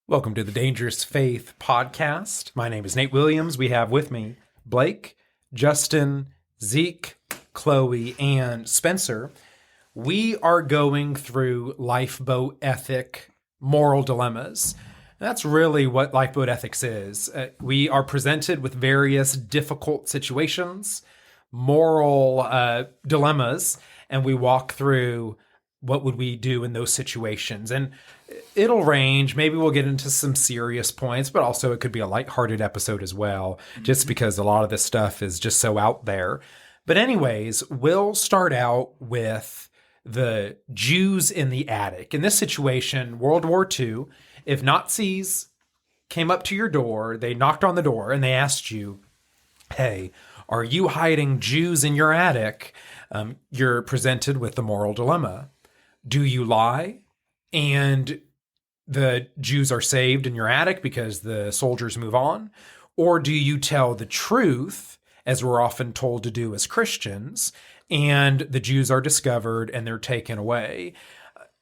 Welcome to the Dangerous Faith podcast. My name is Nate Williams. We have with me Blake, Justin, Zeke, Chloe, and Spencer. We are going through lifeboat ethic moral dilemmas. That's really what lifeboat ethics is. We are presented with various difficult situations, moral dilemmas, and we walk through what would we do in those situations. And it'll range. Maybe we'll get into some serious points, but also it could be a lighthearted episode as well, just because a lot of this stuff is just so out there. But anyways, we'll start out with the Jews in the attic. In this situation, World War II, if Nazis came up to your door, they knocked on the door and they asked you, hey, are you hiding Jews in your attic? You're presented with the moral dilemma. Do you lie and the Jews are saved in your attic because the soldiers move on? Or do you tell the truth, as we're often told to do as Christians, and the Jews are discovered and they're taken away?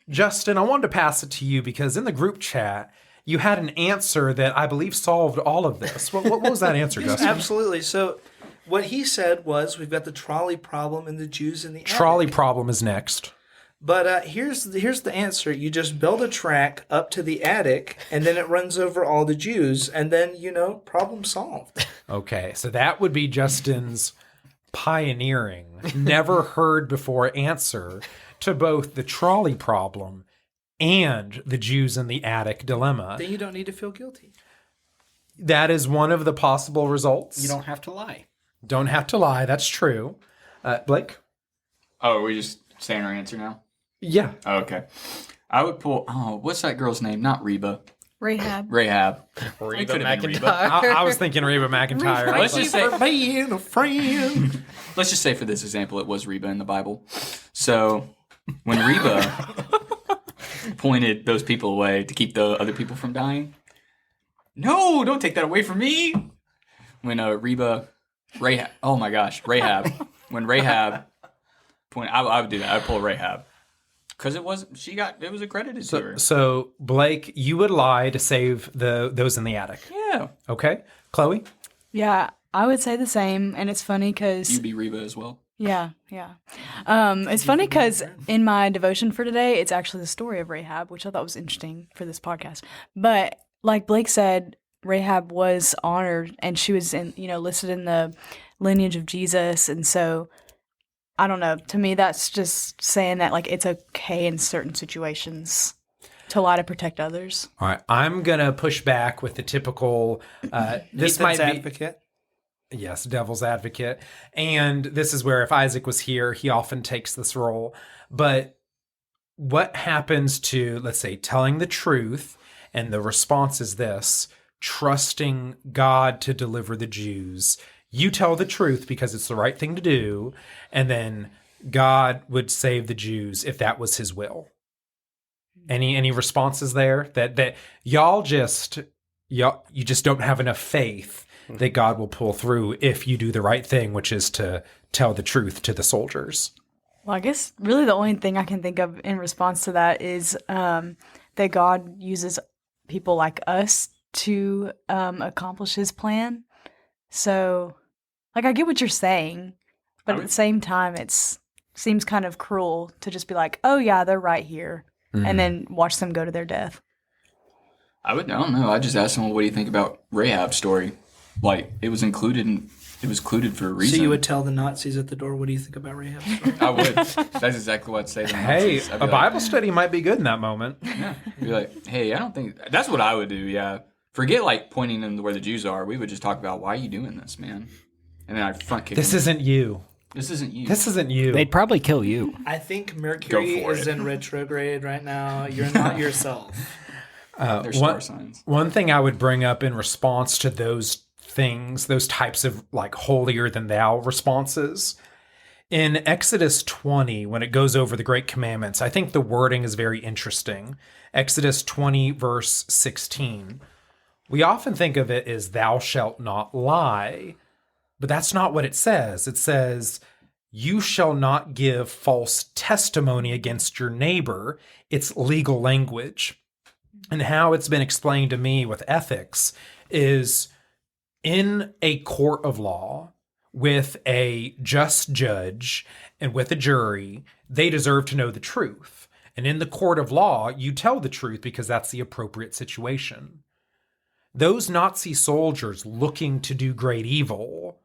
Justin, I wanted to pass it to you because in the group chat, you had an answer that I believe solved all of this. What was that answer, Justin? Absolutely. So what he said was we've got the trolley problem and the Jews in the attic. Trolley problem is next. But here's the answer. You just build a track up to the attic, and then it runs over all the Jews, and then, problem solved. Okay, so that would be Justin's pioneering, never heard before answer to both the trolley problem and the Jews in the attic dilemma. Then you don't need to feel guilty. That is one of the possible results. You don't have to lie. Don't have to lie. That's true. Blake? Oh, are we just saying our answer now? Yeah. Oh, okay. I would pull, what's that girl's name? Not Reba. Rahab. Reba McIntyre. I was thinking Reba McIntyre. Let's just say, Being a friend. let's just say for this example, it was Reba in the Bible. So when Reba pointed those people away to keep the other people from dying, no, don't take that away from me. When Rahab, when Rahab pointed, I would do that. I'd pull Rahab. Because it was accredited to her. So, Blake, you would lie to save those in the attic. Yeah. Okay. Chloe? Yeah, I would say the same. And it's funny because... You'd be Reba as well. Yeah. It's funny because in my devotion for today, it's actually the story of Rahab, which I thought was interesting for this podcast. But like Blake said, Rahab was honored and she was listed in the lineage of Jesus. And so... I don't know. To me, that's just saying that it's okay in certain situations to lie to protect others. All right. I'm going to push back with the typical, this might be... advocate. Yes, devil's advocate. And this is where if Isaac was here, he often takes this role. But what happens to, let's say, telling the truth, and the response is this, trusting God to deliver the Jews. You tell the truth because it's the right thing to do, and then God would save the Jews if that was his will. Any responses there? That you just don't have enough faith that God will pull through if you do the right thing, which is to tell the truth to the soldiers. Well, I guess really the only thing I can think of in response to that is that God uses people like us to accomplish his plan. So, I get what you're saying, but at the same time, it seems kind of cruel to just be like, oh, yeah, they're right here, and then watch them go to their death. I don't know. I just asked someone, what do you think about Rahab's story? It was included for a reason. So you would tell the Nazis at the door, what do you think about Rahab's story? I would. That's exactly what I'd say to the Hey, Nazis. a Bible study might be good in that moment. Yeah. Be like, hey, I don't think... That's what I would do, yeah. Forget, pointing them to where the Jews are. We would just talk about, why are you doing this, man? And then I'd front kick This them. isn't you. This isn't you. This isn't you. They'd probably kill you. I think Mercury Go for is it. in retrograde right now. You're not yourself. They're star signs. One thing I would bring up in response to those things, those types of holier than thou responses, in Exodus 20, when it goes over the Great Commandments, I think the wording is very interesting. Exodus 20, verse 16. We often think of it as thou shalt not lie, but that's not what it says. It says, you shall not give false testimony against your neighbor. It's legal language. and how it's been explained to me with ethics is in a court of law with a just judge and with a jury, they deserve to know the truth. And in the court of law, you tell the truth because that's the appropriate situation. Those Nazi soldiers looking to do great evil,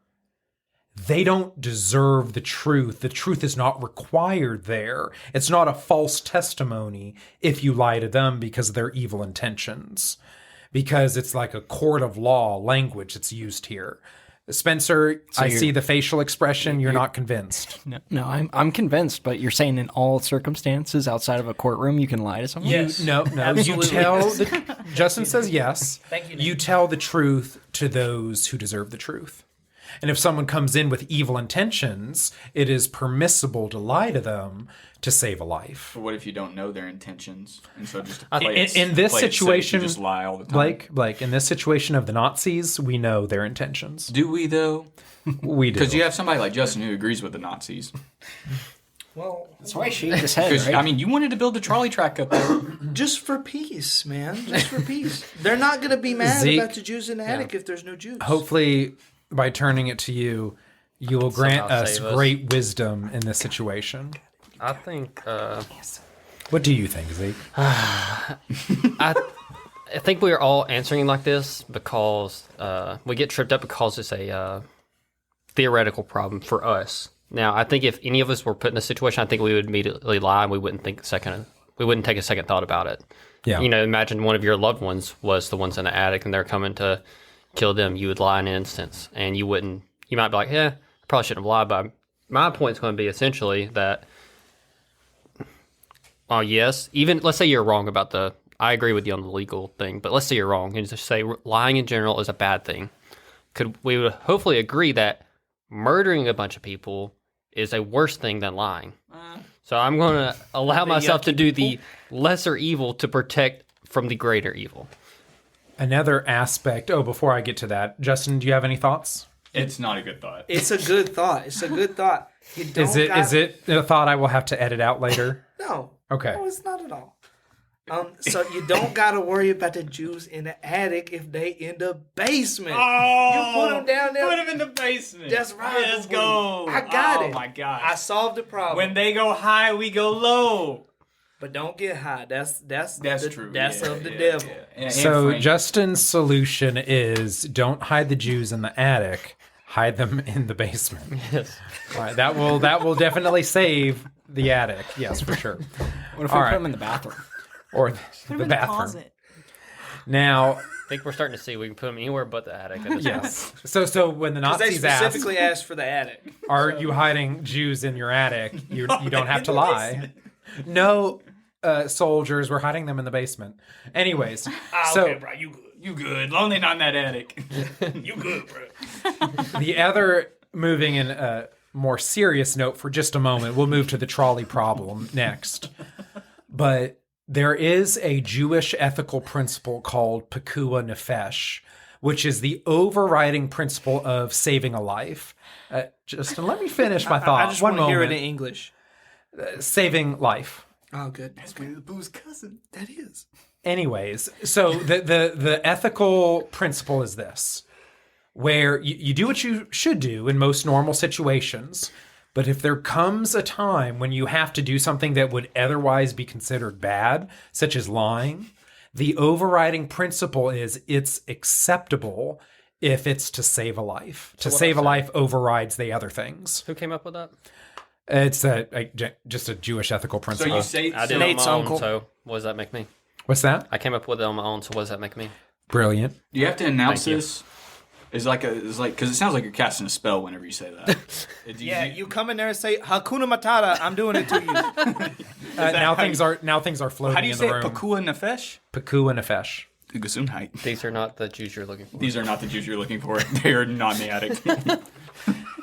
they don't deserve the truth. The truth is not required there. It's not a false testimony if you lie to them because of their evil intentions. Because it's like a court of law language that's used here. Spencer, I see the facial expression. You're not convinced. No, I'm convinced, but you're saying in all circumstances outside of a courtroom you can lie to someone? Yes. No. You tell Justin says yes. Thank you, Nick. You tell the truth to those who deserve the truth. And if someone comes in with evil intentions, it is permissible to lie to them to save a life. But what if you don't know their intentions? And so just In this situation, you just lie all the time. Blake, in this situation of the Nazis, we know their intentions. Do we though? We do. Because you have somebody like Justin who agrees with the Nazis. Well, That's why she his head, Because right? I mean, you wanted to build a trolley track up there. just for peace, man. Just for peace. They're not going to be mad Zeke, about the Jews in the attic if there's no Jews. Hopefully, by turning it to you, you will grant Somehow us save us. great wisdom in this situation. I think What do you think, Zeke? I think we are all answering like this because we get tripped up because it's a theoretical problem for us. Now, I think if any of us were put in a situation, I think we would immediately lie and we wouldn't take a second thought about it. Yeah. You know, imagine one of your loved ones was the ones in the attic and they're coming to kill them. You would lie in an instance, and you might be like, I probably shouldn't have lied. But my point is going to be essentially that, yes, even let's say you're wrong about I agree with you on the legal thing, but let's say you're wrong and just say lying in general is a bad thing. We would hopefully agree that murdering a bunch of people is a worse thing than lying. So I'm going to allow myself to do the lesser evil to protect from the greater evil. Another aspect. Oh, before I get to that, Justin, do you have any thoughts? It's not a good thought. It's a good thought. It's a good thought. You don't Is it a thought I will have to edit out later? No. Okay. No, it's not at all. So you don't got to worry about the Jews in the attic if they in the basement. You put them down there. Put them in the basement. That's right. Let's go. I got it. Oh my god. I solved the problem. When they go high, we go low. But don't get high. That's True. That's Yeah, of the yeah, devil. yeah. And So Frank- Justin's solution is don't hide the Jews in the attic, hide them in the basement. Yes. All right, that will definitely save the attic. Yes, for sure. What if All we right. put them in the bathroom? Or Put 'em the in the bathroom. closet. Now, I think we're starting to see we can put them anywhere but the attic. At this point. yes. So when the Because they Nazis ask, specifically asked for the attic. "Are you hiding Jews in your attic?" You don't have to lie. No, soldiers, we're hiding them in the basement. Anyways, okay, bro, you good. You good. Lonely not in that attic. You good, bro. the other, moving in a more serious note for just a moment, we'll move to the trolley problem next. But there is a Jewish ethical principle called Pekua Nefesh, which is the overriding principle of saving a life. Justin, let me finish my thought. I just One want to hear it moment. in English. Saving life. Oh, good. That's the boo's cousin. That is. Anyways, so the ethical principle is this, where you do what you should do in most normal situations, but if there comes a time when you have to do something that would otherwise be considered bad, such as lying, the overriding principle is it's acceptable if it's to save a life. To save a life overrides the other things. Who came up with that? It's just a Jewish ethical So principle. you say I did it on Nate's my uncle. own, so what does that make me? What's that? I came up with it on my own, so what does that make me? Brilliant. do you have to announce Thank you. this? It's like because it sounds like you're casting a spell whenever you say that. Yeah, you come in there and say Hakuna Matata. I'm doing it to you. Now things are floating How do you in say the it? room. Pakua nefesh? Pekua Nefesh. Gesundheit. These are not the Jews you're looking for. These are not the Jews you're looking for. They are not in the attic.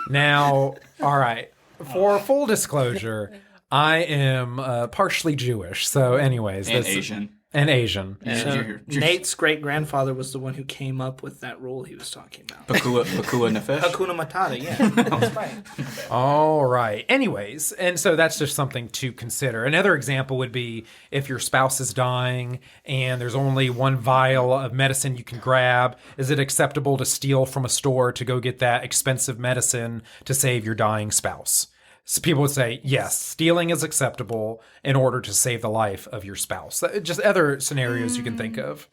Now, all right. For full disclosure, I am partially Jewish. So, anyways, And this, Asian. And Asian. So You're- Nate's great grandfather was the one who came up with that rule he was talking about. Pakua Nefesh. Hakuna Matata, yeah. That's right. All right. Anyways, and so that's just something to consider. Another example would be if your spouse is dying and there's only one vial of medicine you can grab, is it acceptable to steal from a store to go get that expensive medicine to save your dying spouse? So people would say, yes, stealing is acceptable in order to save the life of your spouse. Just other scenarios you can think of.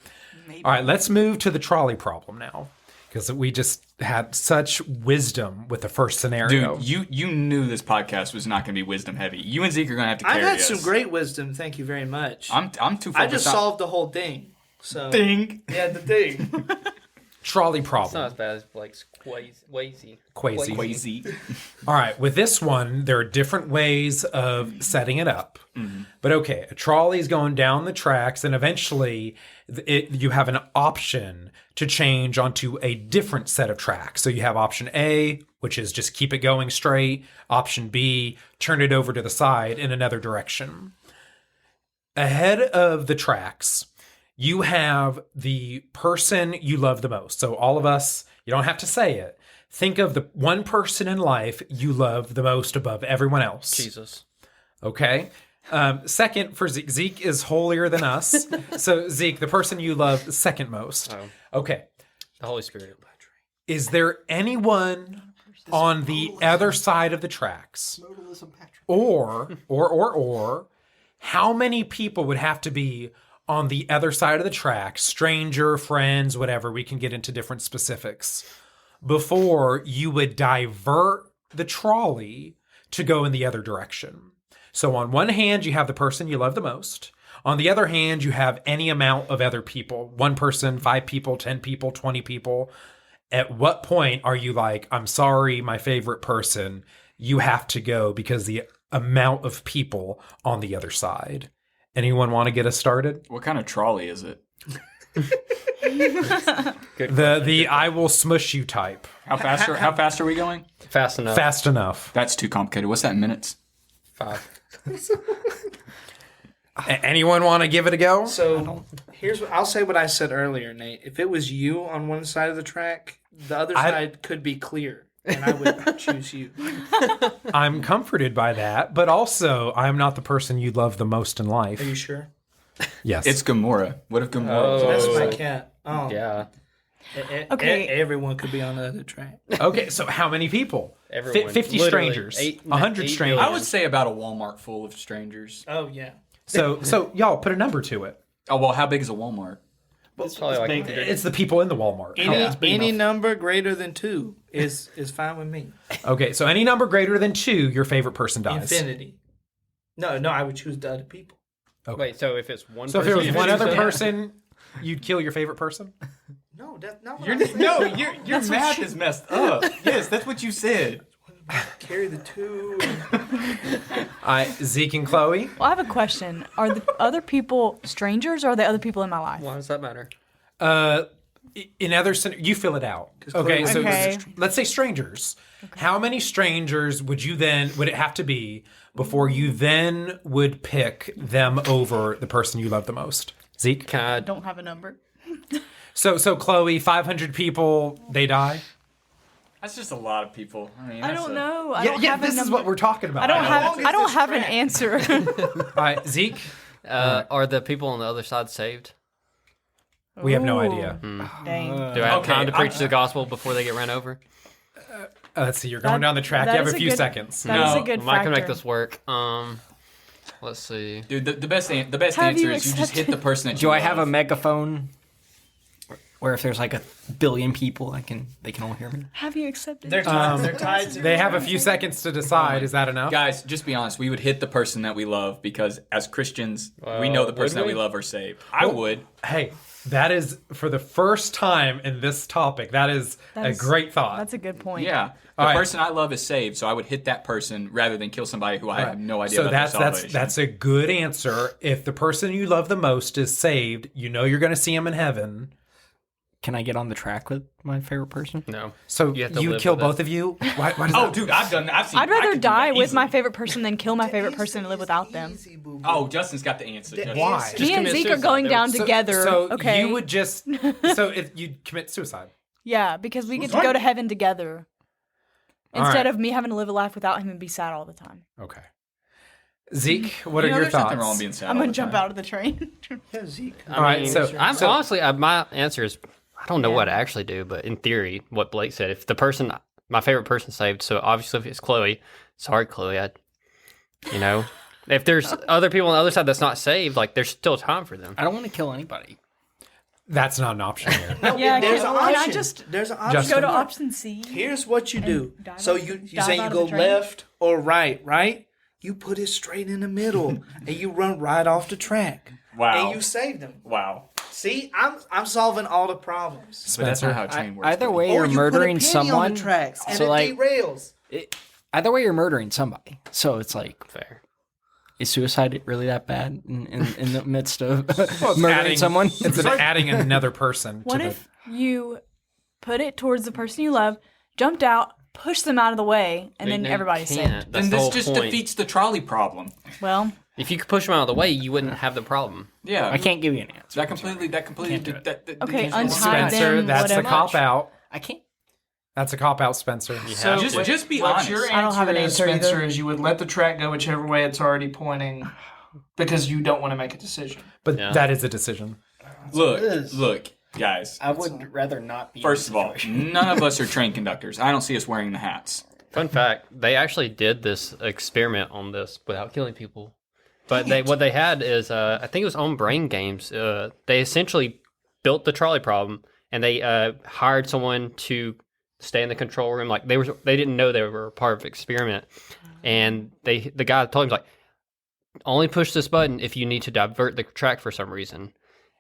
All right, let's move to the trolley problem now, because we just had such wisdom with the first scenario. Dude, you knew this podcast was not going to be wisdom heavy. You and Zeke are going to have to I've carry had us. some great wisdom, thank you very much. I'm too focused I just on... solved the whole thing. So Ding. Yeah, the thing. Trolley It's not problem. as bad as Blake's Quasi. Crazy. All right, with this one, there are different ways of setting it up. But okay, a trolley is going down the tracks, and eventually you have an option to change onto a different set of tracks. So you have option A, which is just keep it going straight. Option B, turn it over to the side in another direction. Ahead of the tracks, you have the person you love the most. So all of us, you don't have to say it. Think of the one person in life you love the most above everyone else. Jesus. Okay. Second for Zeke. Zeke is holier than us. So Zeke, the person you love second most. Oh. Okay. The Holy Spirit. Is there anyone on the other side of the tracks? Or how many people would have to be on the other side of the tracks, stranger, friends, whatever, we can get into different specifics, before you would divert the trolley to go in the other direction? So on one hand, you have the person you love the most. On the other hand, you have any amount of other people, 1 person, 5 people, 10 people, 20 people. At what point are you like, I'm sorry, my favorite person, you have to go because the amount of people on the other side? Anyone want to get us started? What kind of trolley is it? The I will smush you type. How fast are we going? Fast enough. Fast enough. That's too complicated. What's that in minutes? 5. Anyone want to give it a go? So I'll say what I said earlier, Nate. If it was you on one side of the track, the other side could be clear, and I would choose you. I'm comforted by that, but also I'm not the person you love the most in life. Are you sure? Yes. It's Gamora. What if Gamora was That's on my the side? cat. Oh, Yeah. Okay. Everyone could be on the other track. Okay, so how many people? Everyone. 50 Literally, strangers. 100 8 strangers. I would say about a Walmart full of strangers. Oh yeah. So y'all put a number to it. Oh, well, how big is a Walmart? It's probably like It's the people in the Walmart. Any number greater than 2 is fine with me. Okay, so any number greater than 2, your favorite person dies. Infinity. No, I would choose the other people. Wait, so if it's one So if person, it was one other person, you'd kill your favorite person? No, that's not what I said. Your math is messed up. Yes, that's what you said. Carry the 2. Zeke and Chloe? Well, I have a question. Are the other people strangers or are they other people in my life? why does that matter? In other you fill it out. Okay, so Okay. let's say strangers. How many strangers would it have to be before you then would pick them over the person you love the most? Zeke? Can I, Don't have a number. So Chloe, 500 people, they die? That's just a lot of people. I mean, I don't know. I Yeah, don't yeah, have a this number. is what we're talking about. I don't long is I don't this have an track? answer. All right, Zeke, are the people on the other side saved? we have no Ooh. idea. Dang. Do I have Okay, time to preach the gospel before they get run over? Let's see, you're going That- down the track. that You have is a a few good- seconds. That is No, a good I can make factor. this work. Let's see. Dude, the best Have answer you is you just hit accepted- the person that you Do I have a love. megaphone? Where if there's like 1 billion people, they can all hear me. Have you accepted? They're tied to They have a few seconds to decide. Is that enough? Guys, just be honest. We would hit the person that we love because as Christians, we know the person that would we we? love are saved. I would. Hey, that is for the first time in this topic. That is a great thought. That's a good point. Yeah. The All right. person I love is saved, so I would hit that person rather than kill somebody who I have no idea So about that's their salvation. that's a good answer. If the person you love the most is saved, you know you're going to see him in heaven. can I get on the track with my favorite person? No. So You have to you live kill with it. both of you? Why does Oh, that- dude, I've seen. I'd I rather could do die that with my easily. favorite person than kill my favorite person and live without them. Easy, boo-boo. Oh, Justin's got the answer. Justin. Why? Me and commit Zeke are suicide. going down So- together. So okay. you would just so if you'd commit suicide. Yeah, because we get to go to heaven together. All Instead right. of me having to live a life without him and be sad all the time. Okay. Zeke, what are You know, your there's thoughts? nothing wrong being sad. I'm all going the to jump time. out of the train. Yeah, Zeke. All right, so I'm honestly, my answer is I don't know what I actually do, but in theory, what Blake said, if the person, my favorite person saved, so obviously if it's Chloe, sorry, Chloe, if there's other people on the other side that's not saved, like there's still time for them. I don't want to kill anybody. that's not an option here. Yeah, There's an can I option. just There's an option. Justin? go to option C? Here's what you do. dive So out- you dive say you out of go the train? left or right? You put it straight in the middle, and you run right off the track. Wow. And you save them. Wow. See, I'm solving all the problems. But that's Spencer, not how a train works. Either buddy. way, Or you're you put a murdering penny someone. on the tracks, and so it like, derails. either way, you're murdering somebody. So it's like, Fair. is suicide really that bad in the midst of it's murdering adding- someone? It's adding another person What to if you put it towards the person you love, jumped out, pushed them out of the way, and then They everybody's can't. saved? That's Then the this whole just point. defeats the trolley problem. Well, If you could push them out of the way, you wouldn't have the problem. Yeah. I can't give you an answer. That completely. Can't do it. Okay, the untie Spencer, them, that's a whatever. cop out. I can't. That's a cop out, Spencer. So Just be what honest. your I don't have an answer Spencer, either. is you would let the track go whichever way it's already pointing, because you don't want to make a decision. But Yeah. that is a decision. Look, guys. I would rather not be. First of all, none of us are train conductors. I don't see us wearing the hats. Fun fact: they actually did this experiment on this without killing people. But what they had is I think it was on Brain Games. They essentially built the trolley problem, and they hired someone to stay in the control room. Like they didn't know they were a part of the experiment, and the guy told him like, only push this button if you need to divert the track for some reason.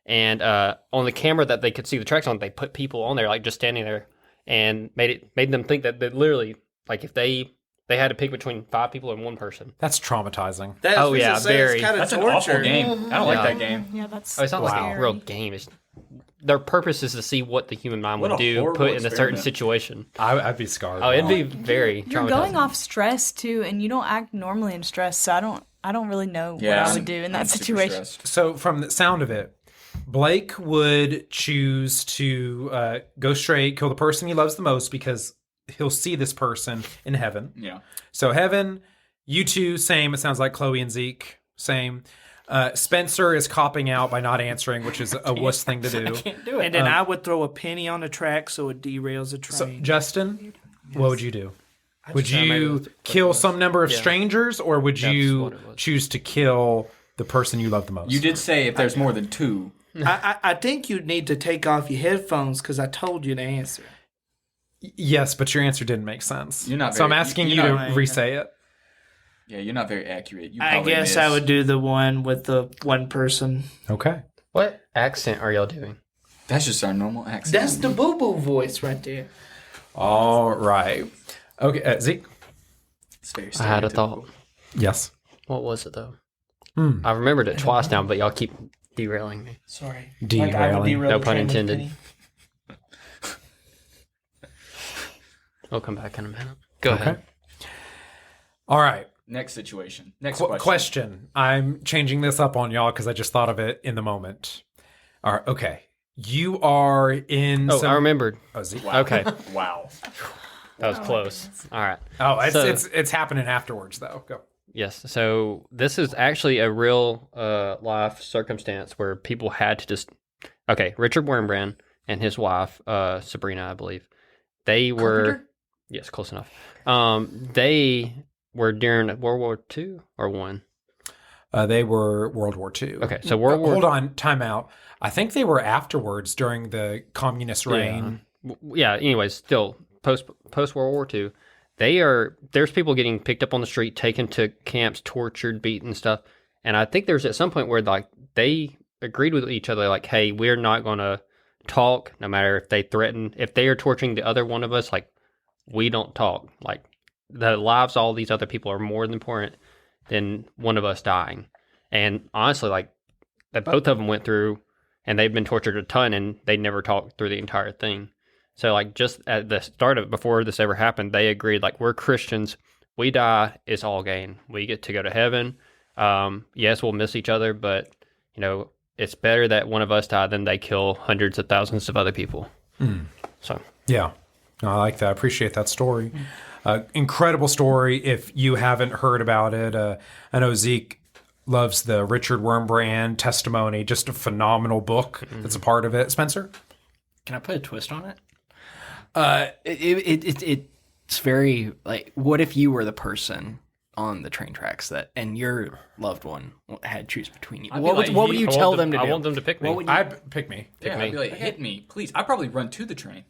And on the camera that they could see the tracks on, they put people on there like just standing there, and made them think that they literally like if they had to pick between 5 people and 1 person. That's traumatizing. That's Oh, yeah, very. Kind of That's an torture. awful game. I don't like Yeah. that game. Yeah, that's Oh, it's not like Wow. a real game. It's, their purpose is to see what the human mind What would a do horrible put in a certain experiment. situation. I'd be scarred. Oh, it'd be very You're traumatizing. going off stress too, and you don't act normally in stress. So I don't really know what I would do in that I'm super situation. stressed. So from the sound of it, Blake would choose to go straight, kill the person he loves the most because he'll see this person in heaven. Yeah. So heaven, you two, same. It sounds like Chloe and Zeke, same. Spencer is copping out by not answering, which is a wuss thing to do. Can't do it. And then I would throw a penny on the track so it derails the So train. Justin, what would you do? Would maybe you that's what kill it was. some number of Yeah. strangers, or would That's you what it was. choose to kill the person you love the most? You did say if there's more than 2. I think you'd need to take off your headphones because I told you the answer. Yes, but your answer didn't make sense. You're not so I'm very- asking you you're to not- re-say it. Yeah, you're not very accurate. You I probably guess miss. I would do the one with the one person. Okay. What accent are y'all doing? That's just our normal accent. That's the boo boo voice right there. All right. Okay, Zeke. It's very I had a stereotypical. thought. Yes. What was it though? I remembered it twice now, but y'all keep derailing me. Sorry. Derailing. No pun intended. I'll come back in a minute. Go ahead. All right. Next situation. Next Question. I'm changing this up on y'all because I just thought of it in the moment. All right. Okay. You are in. Oh, I remembered. Oh, Zeke. Wow. Okay, Wow. that was close. All right. Oh, So- it's happening afterwards though. Go. Yes. So this is actually a real life circumstance where people had to just. Okay, Richard Wurmbrand and his wife Sabrina, I believe, they were. Carpenter? Yes, close enough. They were during World War II or one. They were World War II. Okay, so World War. Hold on. Time out. I think they were afterwards during the communist reign. Yeah. Anyways, still post World War II, there's people getting picked up on the street, taken to camps, tortured, beaten, stuff. And I think there's at some point where like they agreed with each other, like, hey, we're not going to talk, no matter if they are torturing the other one of us, like we don't talk. Like the lives of all these other people are more important than one of us dying. And honestly, like that both of them went through and they've been tortured a ton, and they never talked through the entire thing. So, like, just at the start of it, before this ever happened, they agreed, like, we're Christians. We die, it's all gain. We get to go to heaven. Yes, we'll miss each other, but, you know, it's better that one of us die than they kill hundreds of thousands of other people. So, Yeah, I like that. I appreciate that story. Incredible story. If you haven't heard about it, I know Zeke loves the Richard Wurmbrand testimony. Just a phenomenal book that's a part of it. Spencer? Can I put a twist on it? It's very like, what if you were the person on the train tracks and your loved one had to choose between you? What would you tell them to do? I want them to pick me. I'd pick me. Yeah, I'd be like, hit me, please. I'd probably run to the train.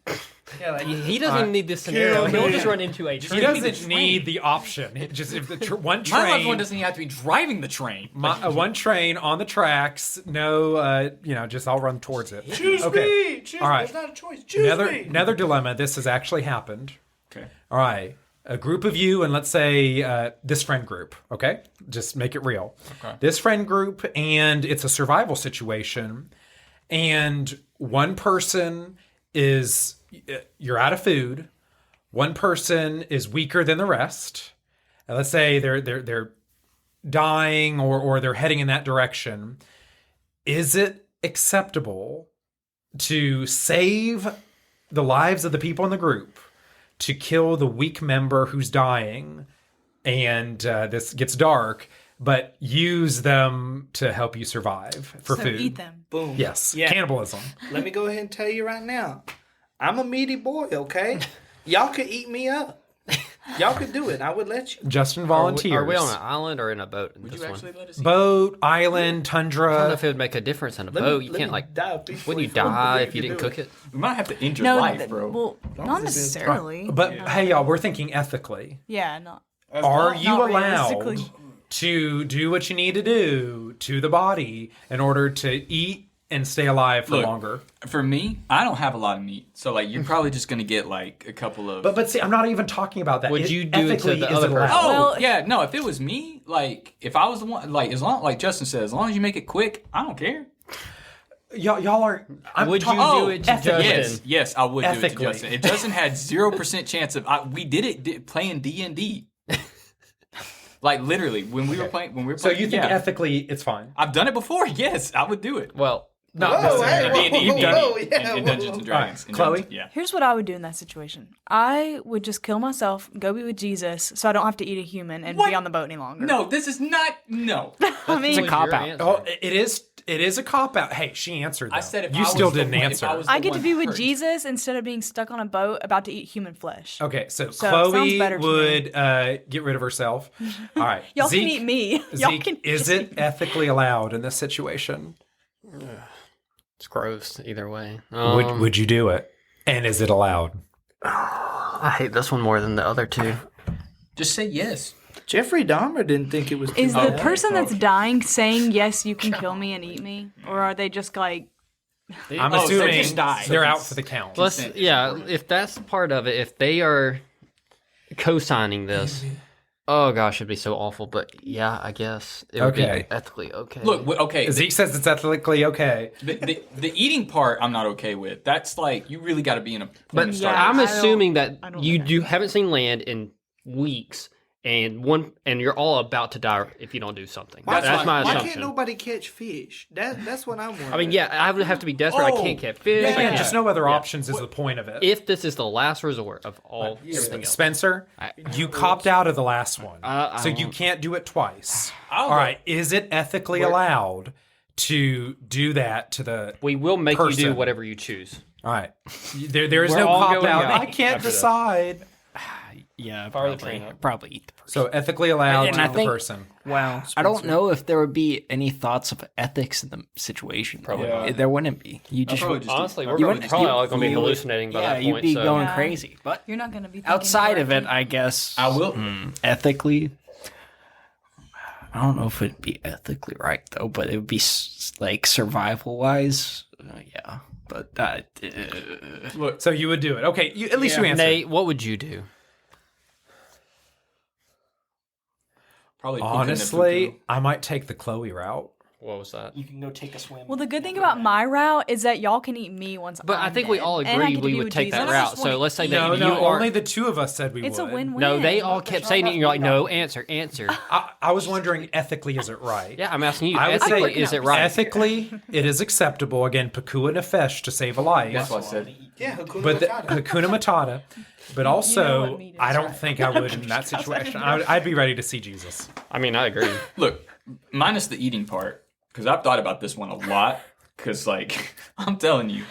Yeah, like, He doesn't even need this scenario. He'll just run into a train. He doesn't need the option. It just if the one train, My loved one doesn't even have to be driving the train. one train on the tracks. No, just I'll run towards it. Choose me. Choose All right. There's not a choice. Choose me. Another dilemma. This has actually happened. Okay. All right. A group of you, and let's say this friend group, okay? Just make it real. Okay. This friend group, and it's a survival situation, and one person is, you're out of food, one person is weaker than the rest, and let's say they're dying or they're heading in that direction. Is it acceptable to save the lives of the people in the group, to kill the weak member who's dying, and this gets dark, but use them to help you survive for So food? eat them. Boom. Yes, Yeah. cannibalism. Let me go ahead and tell you right now. I'm a meaty boy, okay? Y'all could eat me up. Y'all could do it. I would let you. Justin volunteers. Are we on an island or in a boat? Would you actually let us eat? boat, island, I don't know tundra? if it would make a difference in a Let boat. me- You let can't, me like, die peacefully wouldn't you before die you if you can didn't do cook it? We might have to end your No, life, bro. well, not necessarily. But hey, y'all, we're thinking ethically. Yeah, not. Are you Not allowed realistically. to do what you need to do to the body in order to eat and stay alive for Look, longer? For me, I don't have a lot of meat, so like you're probably just gonna get like a couple of. But see, I'm not even talking about that. Would you do it to ethically, the is other it person? allowed? Oh Well- yeah, no. If it was me, like if I was the one, like as long, like Justin said, as long as you make it quick, I don't care. Y'all are. I'm Would you talking- do it to ethically. Justin? Yes, I would do it Ethically. to Justin. If Justin had 0% chance of, we did it playing D&D. Like literally, when we were playing, So you think yeah. ethically it's fine? I've done it before. Yes, I would do it. Well, Not Whoa, Justin. hey, D&D, whoa, whoa, yeah, in whoa, Dungeons whoa. and Dragons. Alright, In Chloe? Dungeons- Yeah. Here's what I would do in that situation. I would just kill myself, go be with Jesus, so I don't have to eat a human and What? be on the boat any longer. No, this is not. No. I mean, a cop-out. answer. Oh, it is. It is a cop out. Hey, she answered. Though. I said if you I was still the didn't one- if answer. I was I the get to one be with hurt. Jesus instead of being stuck on a boat about to eat human flesh. Okay, so sounds Chloe better to would get rid of herself. All right, Y'all Zeke, can eat me. Y'all Zeke, can is just it eat me. ethically allowed in this situation? it's gross either way. Would you do it? And is it allowed? I hate this one more than the other two. Just say yes. Jeffrey Dahmer didn't think it was. Is too the bad. person that's dying saying, yes, you can kill me and eat me? Or are they just like, I'm Oh, so assuming just die. they're out for the count. Let's, yeah, if that's part of it, if they are co-signing this, oh gosh, it'd be so awful. But yeah, I guess it would Okay. be ethically okay. Look, okay. Zeke says it's ethically okay. The eating part, I'm not okay with. That's like you really got to be in a. but point of yeah, starting. I'm I don't- assuming that I don't you think haven't seen land in weeks, and you're all about to die if you don't do something. Why- That's my Why assumption. can't nobody catch fish? That's what I'm wondering. I mean, yeah, I would have to be desperate. I can't catch fish. I Yeah, can't- just no other options is the point of it. If this is the last resort of all everything else. Spencer, you copped out of the last one, I so you won't. can't do it twice. I'll All right, is it ethically allowed to do that to the? We will make you do person. whatever you choose. All right, there is We're no all cop going out. out I can't after this. decide. Yeah, Fire the train up. probably eat the person. So ethically allowed And to I the think- person. Wow. I don't know if there would be any thoughts of ethics in the situation. Probably not. There wouldn't be. You just probably just Honestly, eat- we're I'd probably, probably just all eat going to be you would- hallucinating by yeah, that you'd point. be so. going Yeah. crazy. But you're not going to be thinking outside of it, correctly. I guess I will. ethically. I don't know if it'd be ethically right though, but it would be like survival wise. Yeah, but Look, So you would do it. Okay, at least you answered. Nate, what would you do? probably poop in the Honestly, poo-poo. I might take the Chloe route. What was that? You can go take a swim. Well, the good thing about my route is that y'all can eat me once. But I I'm think we dead. all And I agreed get to we be would with take that Jesus. route. So let's say that No, you are. only the two of us said we It's would. a win-win. No, they all kept saying it, and you're like, no, answer. I was wondering, ethically, is it right? Yeah, I'm asking you. I would say, Ethically, is it right? ethically, it is acceptable. Again, Pakua Nefesh to save a life. That's what I said. Yeah, Hakuna But the, Matata. Hakuna Matata. But know also, what meat is, I don't right? think I would in that situation. I'd be ready to see Jesus. I mean, I agree. Look, minus the eating part, because I've thought about this one a lot. Because, like, I'm telling you,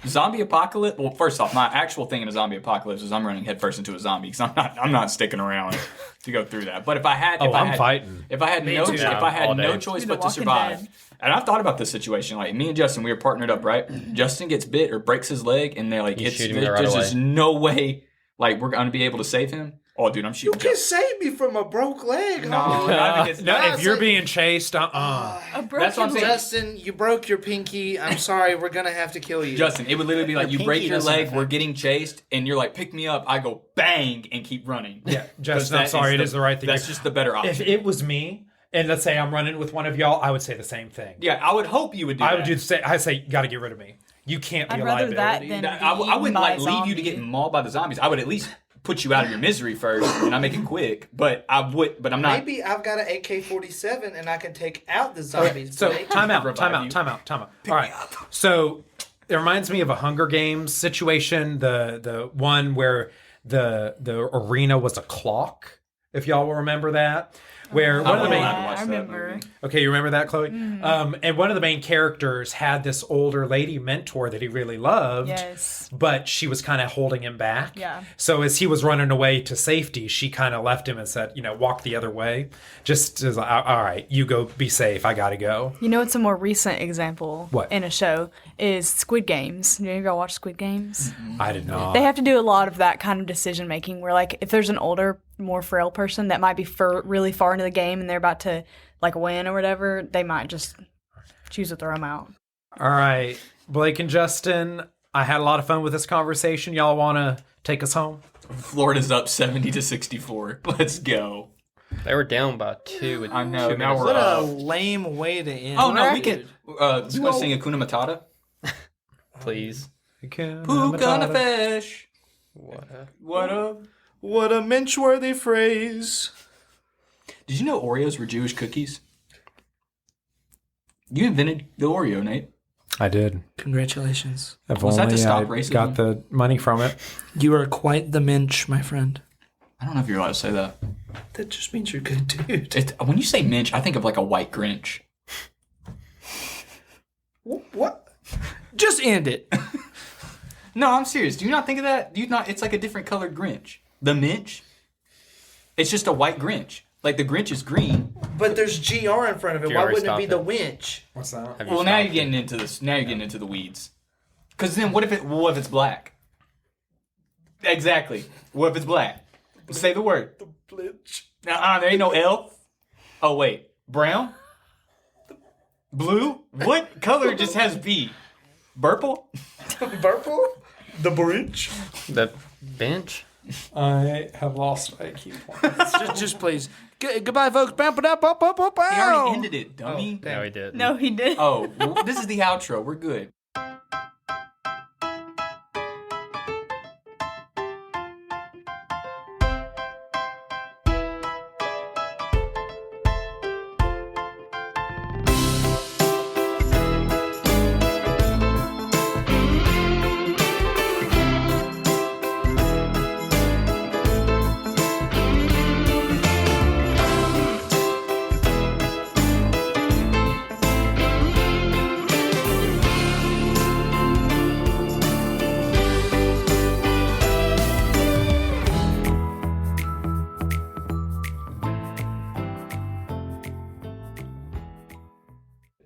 zombie apocalypse. Well, first off, my actual thing in a zombie apocalypse is I'm running headfirst into a zombie because I'm not sticking around to go through that. But if I had, I'm fighting. If I had too. Yeah, all no day. choice You're but the to Walking survive, Dead. and I've thought about this situation. Like me and Justin, we were partnered up, right? Justin gets bit or breaks his leg, and they're like, You shoot him right there's away. just no way, like we're gonna be able to save him. Oh, dude, I'm You shooting. can save me from a broke leg. No, homie. not against No, that. if you're being chased, A That's what I'm broken saying. leg. Justin, you broke your pinky. I'm sorry. We're gonna have to kill you. Justin, it would literally be like you pinky break your doesn't leg, affect we're getting chased, and you're like, pick me up. I go bang and keep running. Yeah, 'Cause Justin, I'm that sorry, it is the right thing. That's just the better option. If it was me, and let's say I'm running with one of y'all, I would say the same thing. Yeah, I would hope you would do I that. would do the same. I say, you got to get rid of me. You can't be I'd a rather liability. that than I wouldn't eaten like by a leave you to zombie. get mauled by the zombies. I would at least put you out of your misery first, and I make it quick. But I'm not. Maybe I've got an AK-47 and I can take out the zombies. So Blake. time out. Revive you. All right. So it reminds me of a Hunger Games situation. The one where the arena was a clock. If y'all will remember that, where one of the main. watch I that remember. movie. Okay, you remember that, Chloe? And one of the main characters had this older lady mentor that he really loved. Yes. But she was kind of holding him back. Yeah. So as he was running away to safety, she kind of left him and said, walk the other way. Just as like, all right, you go be safe. I got to go. You know what's a more recent example What? in a show is Squid Games. You ever watch Squid Games? I did not. They have to do a lot of that kind of decision making where, like, if there's an older, more frail person that might be really far into the game and they're about to, like, win or whatever, they might just choose to throw them out. All right, Blake and Justin, I had a lot of fun with this conversation. Y'all want to take us home? Florida's up 70-64. Let's go. They were down by 2 with I know, 2 now minutes we're What left. a lame way to end. Oh no, we Dude. can. You want to sing Hakuna Matata? Please. Who gonna fish? What? What a minch-worthy phrase. Did you know Oreos were Jewish cookies? You invented the Oreo, Nate. I did. Congratulations. If Was that only to stop I racism? got the money from it. You are quite the minch, my friend. I don't know if you're allowed to say that. That just means you're good, dude. When you say minch, I think of like a white Grinch. What? Just end it. No, I'm serious. Do you not think of that? Do you not? It's like a different colored Grinch. The Minch. It's just a white Grinch. Like the Grinch is green. But there's GR in front of it. You Why already wouldn't it be stopped the it. winch? What's that? Have you Well, now stopped you're getting into this. Now you're getting into the weeds. Because then, what if it's black? Exactly. What if it's black? Say the word. Blinch. There ain't no L. Oh wait, brown, blue. What color just has B? Purple. Purple? The bridge? The bench? I have lost IQ points. just please. Goodbye, folks. Bow, bow, bow, bow, bow, bow. He already ended it, dummy. No, he did. No, he did. Oh, well, this is the outro. We're good.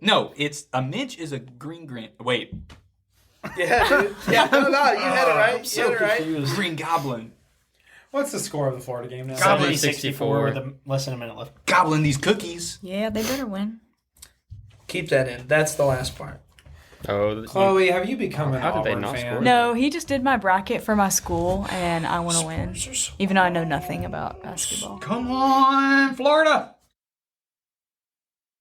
No, it's a minch is a green Grinch. Wait, Yeah, dude. Yeah, no, you had it right. So You had it right. confused. Green Goblin. What's the score of the Florida game now? Goblin 64 with less than a minute left. Goblin these cookies. Yeah, they better win. Keep that in. That's the last part. Oh, Chloe, have you become an How did they Auburn not fan? score? No, he just did my bracket for my school, and I want to win. Even though I know nothing about basketball. Come on, Florida.